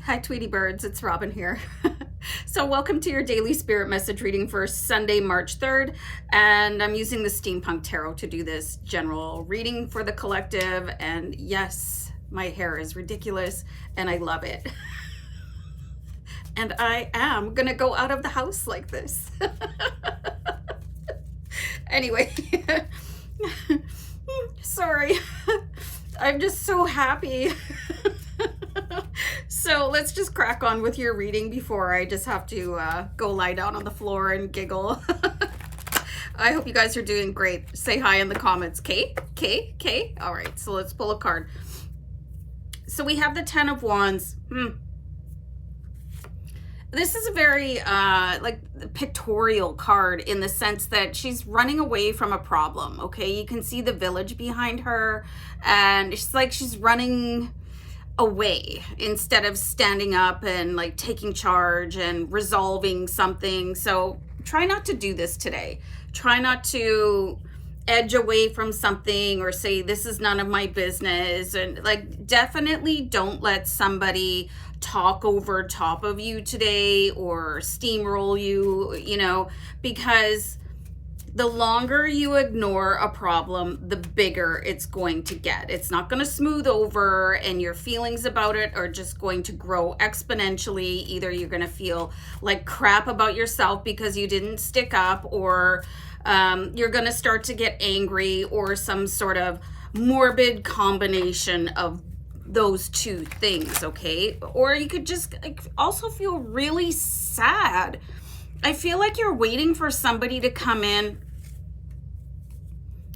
Hi, Tweety Birds. It's Robin here. So welcome to your daily spirit message reading for Sunday, March 3rd. And I'm using the Steampunk Tarot to do this general reading for the collective. And yes, my hair is ridiculous and I love it. And I am going to go out of the house like this. Anyway, sorry. I'm just so happy. So let's just crack on with your reading before I just have to go lie down on the floor and giggle. I hope you guys are doing great. Say hi in the comments. K? All right, so let's pull a card. So we have the Ten of Wands. This is a very pictorial card in the sense that she's running away from a problem, okay? You can see the village behind her and it's like she's running away instead of standing up and like taking charge and resolving something. So try not to do this today. Try not to edge away from something or say this is none of my business, and like definitely don't let somebody talk over top of you today or steamroll you, because the longer you ignore a problem, the bigger it's going to get. It's not going to smooth over, and your feelings about it are just going to grow exponentially. Either you're going to feel like crap about yourself because you didn't stick up, or you're going to start to get angry, or some sort of morbid combination of those two things, okay? Or you could just also feel really sad. I feel like you're waiting for somebody to come in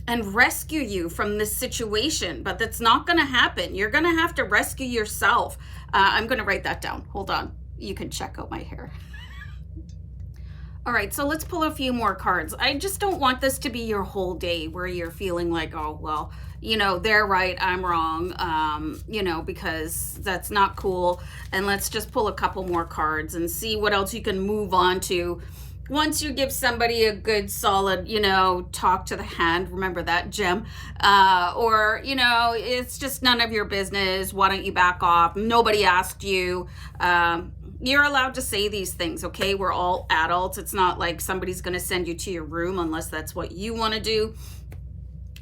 and rescue you from this situation, but that's not going to happen. You're going to have to rescue yourself. I'm going to write that down. Hold on. You can check out my hair. All right, so let's pull a few more cards. I just don't want this to be your whole day where you're feeling like, oh, well, they're right, I'm wrong, because that's not cool. And let's just pull a couple more cards and see what else you can move on to. Once you give somebody a good solid, talk to the hand, remember that, gem, or, it's just none of your business. Why don't you back off? Nobody asked you. You're allowed to say these things, okay? We're all adults. It's not like somebody's going to send you to your room unless that's what you want to do.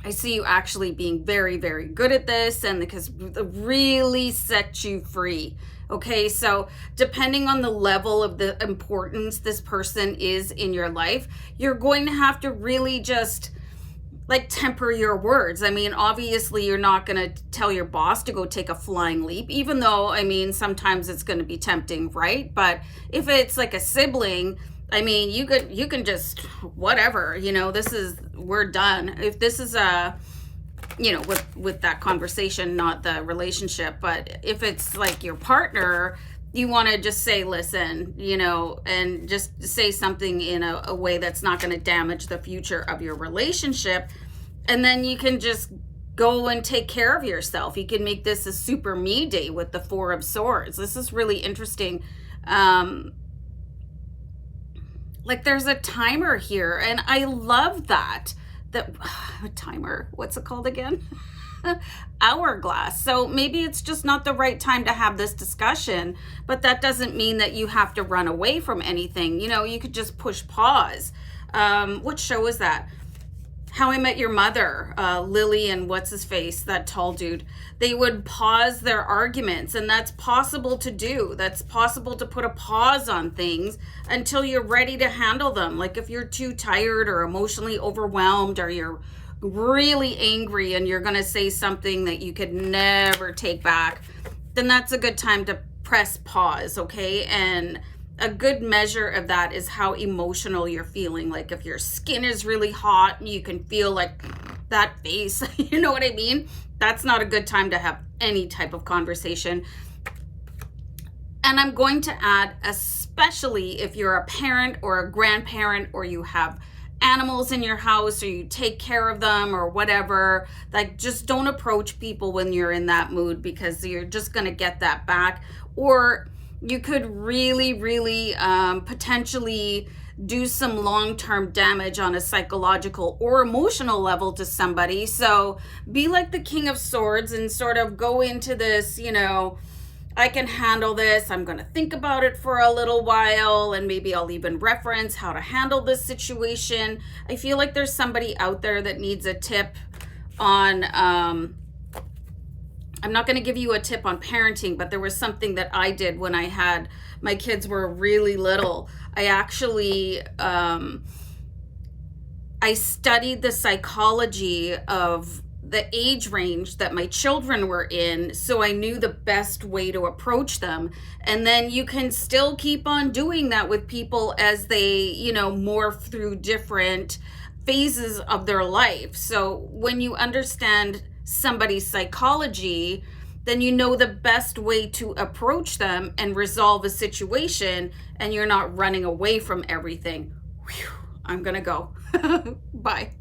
I see you actually being very, very good at this, and because it really set you free. Okay, so depending on the level of the importance this person is in your life, you're going to have to really just temper your words. I mean, obviously you're not going to tell your boss to go take a flying leap, even though, sometimes it's going to be tempting, right? But if it's like a sibling, you can just, whatever, we're done. If this is with that conversation, not the relationship, but if it's like your partner, you want to just say, listen, and just say something in a way that's not going to damage the future of your relationship. And then you can just go and take care of yourself. You can make this a super me day with the Four of Swords. This is really interesting. There's a timer here, and I love that. Timer, what's it called again? Hourglass. So maybe it's just not the right time to have this discussion, but that doesn't mean that you have to run away from anything. You could just push pause. What show is that? How I Met Your Mother, Lily and what's his face, that tall dude. They would pause their arguments, and that's possible to do. That's possible to put a pause on things until you're ready to handle them. Like if you're too tired or emotionally overwhelmed, or you're really angry and you're going to say something that you could never take back, then that's a good time to press pause, okay? And a good measure of that is how emotional you're feeling. Like if your skin is really hot, you can feel like that face, you know what I mean? That's not a good time to have any type of conversation. And I'm going to add, especially if you're a parent or a grandparent, or you have animals in your house, or you take care of them or whatever, just don't approach people when you're in that mood, because you're just going to get that back. Or you could really, really potentially do some long-term damage on a psychological or emotional level to somebody. So be like the King of Swords and sort of go into this, I can handle this. I'm going to think about it for a little while, and maybe I'll even reference how to handle this situation. I feel like there's somebody out there that needs a tip on, I'm not going to give you a tip on parenting, but there was something that I did when my kids were really little. I actually, I studied the psychology of the age range that my children were in, so I knew the best way to approach them. And then you can still keep on doing that with people as they, morph through different phases of their life. So when you understand somebody's psychology, then you know the best way to approach them and resolve a situation, and you're not running away from everything. Whew, I'm gonna go. Bye.